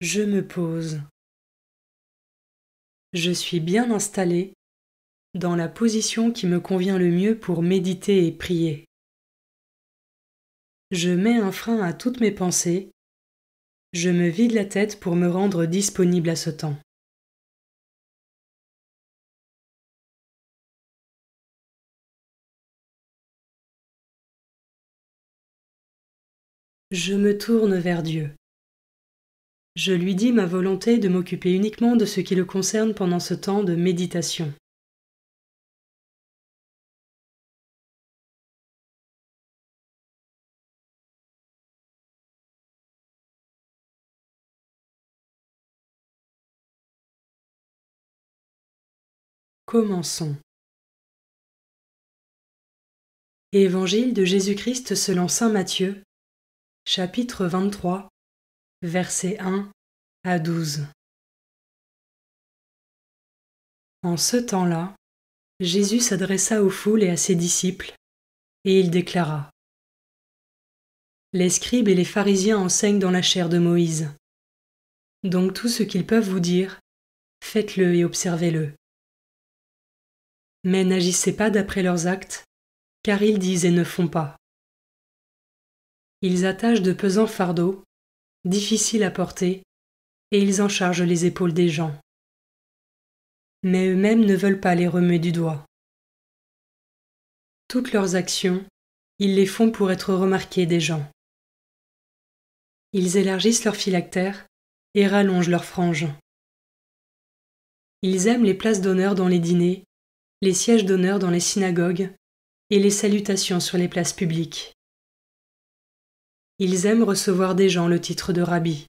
Je me pose. Je suis bien installé dans la position qui me convient le mieux pour méditer et prier. Je mets un frein à toutes mes pensées. Je me vide la tête pour me rendre disponible à ce temps. Je me tourne vers Dieu. Je lui dis ma volonté de m'occuper uniquement de ce qui le concerne pendant ce temps de méditation. Commençons. Évangile de Jésus-Christ selon saint Matthieu, chapitre 23, versets 1 à 12. En ce temps-là, Jésus s'adressa aux foules et à ses disciples, et il déclara : Les scribes et les pharisiens enseignent dans la chair de Moïse. Donc tout ce qu'ils peuvent vous dire, faites-le et observez-le. Mais n'agissez pas d'après leurs actes, car ils disent et ne font pas. Ils attachent de pesants fardeaux, difficiles à porter, et ils en chargent les épaules des gens. Mais eux-mêmes ne veulent pas les remuer du doigt. Toutes leurs actions, ils les font pour être remarqués des gens. Ils élargissent leurs phylactères et rallongent leurs franges. Ils aiment les places d'honneur dans les dîners, les sièges d'honneur dans les synagogues et les salutations sur les places publiques. Ils aiment recevoir des gens le titre de rabbi.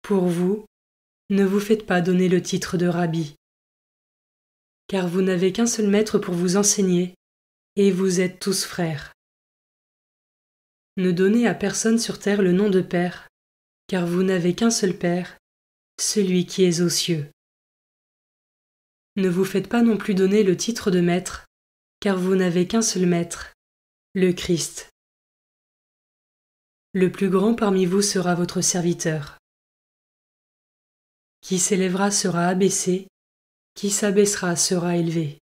Pour vous, ne vous faites pas donner le titre de rabbi, car vous n'avez qu'un seul maître pour vous enseigner, et vous êtes tous frères. Ne donnez à personne sur terre le nom de Père, car vous n'avez qu'un seul Père, celui qui est aux cieux. Ne vous faites pas non plus donner le titre de Maître, car vous n'avez qu'un seul Maître, le Christ. Le plus grand parmi vous sera votre serviteur. Qui s'élèvera sera abaissé, qui s'abaissera sera élevé.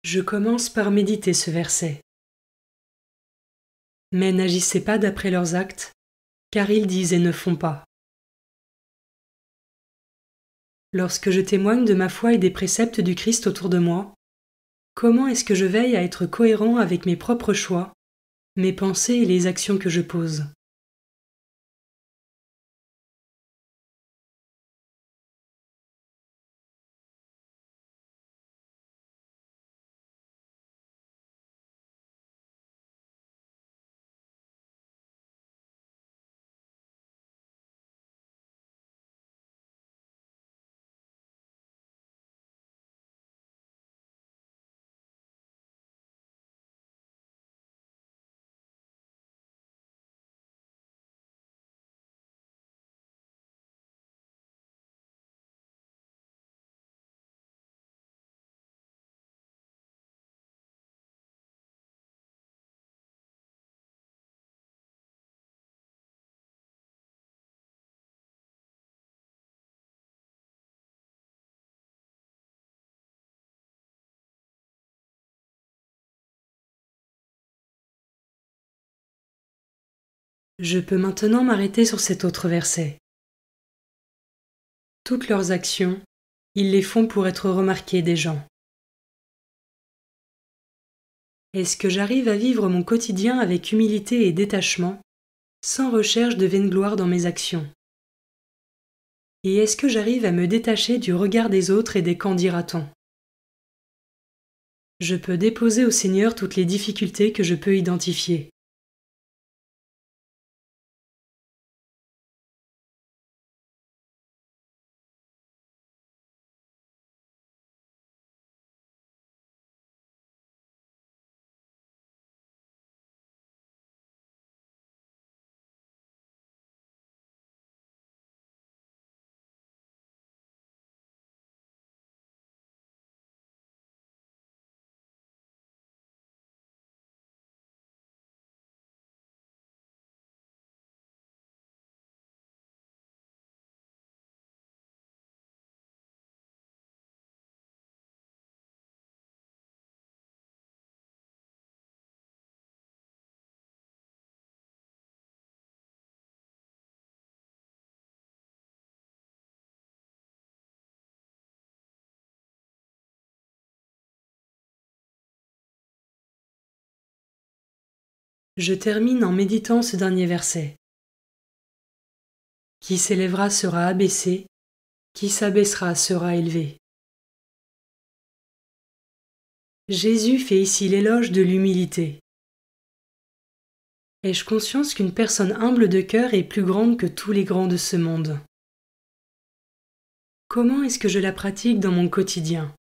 Je commence par méditer ce verset. Mais n'agissez pas d'après leurs actes, car ils disent et ne font pas. Lorsque je témoigne de ma foi et des préceptes du Christ autour de moi, comment est-ce que je veille à être cohérent avec mes propres choix, mes pensées et les actions que je pose ? Je peux maintenant m'arrêter sur cet autre verset. Toutes leurs actions, ils les font pour être remarqués des gens. Est-ce que j'arrive à vivre mon quotidien avec humilité et détachement, sans recherche de vaine gloire dans mes actions ? Et est-ce que j'arrive à me détacher du regard des autres et des qu'en dira-t-on ? Je peux déposer au Seigneur toutes les difficultés que je peux identifier. Je termine en méditant ce dernier verset. Qui s'élèvera sera abaissé, qui s'abaissera sera élevé. Jésus fait ici l'éloge de l'humilité. Ai-je conscience qu'une personne humble de cœur est plus grande que tous les grands de ce monde? Comment est-ce que je la pratique dans mon quotidien?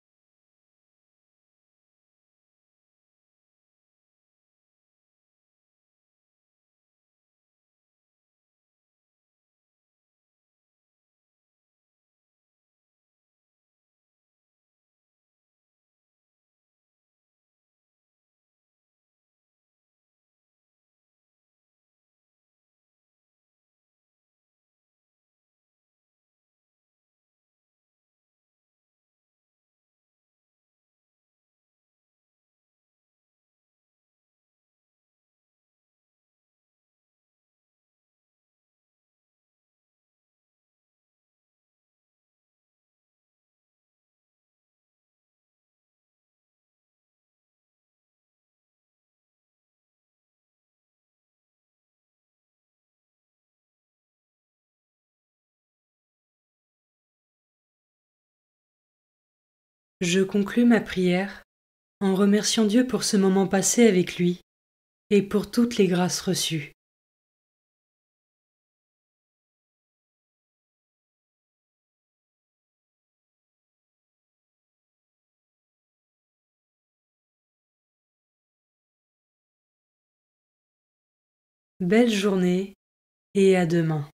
Je conclus ma prière en remerciant Dieu pour ce moment passé avec lui et pour toutes les grâces reçues. Belle journée et à demain.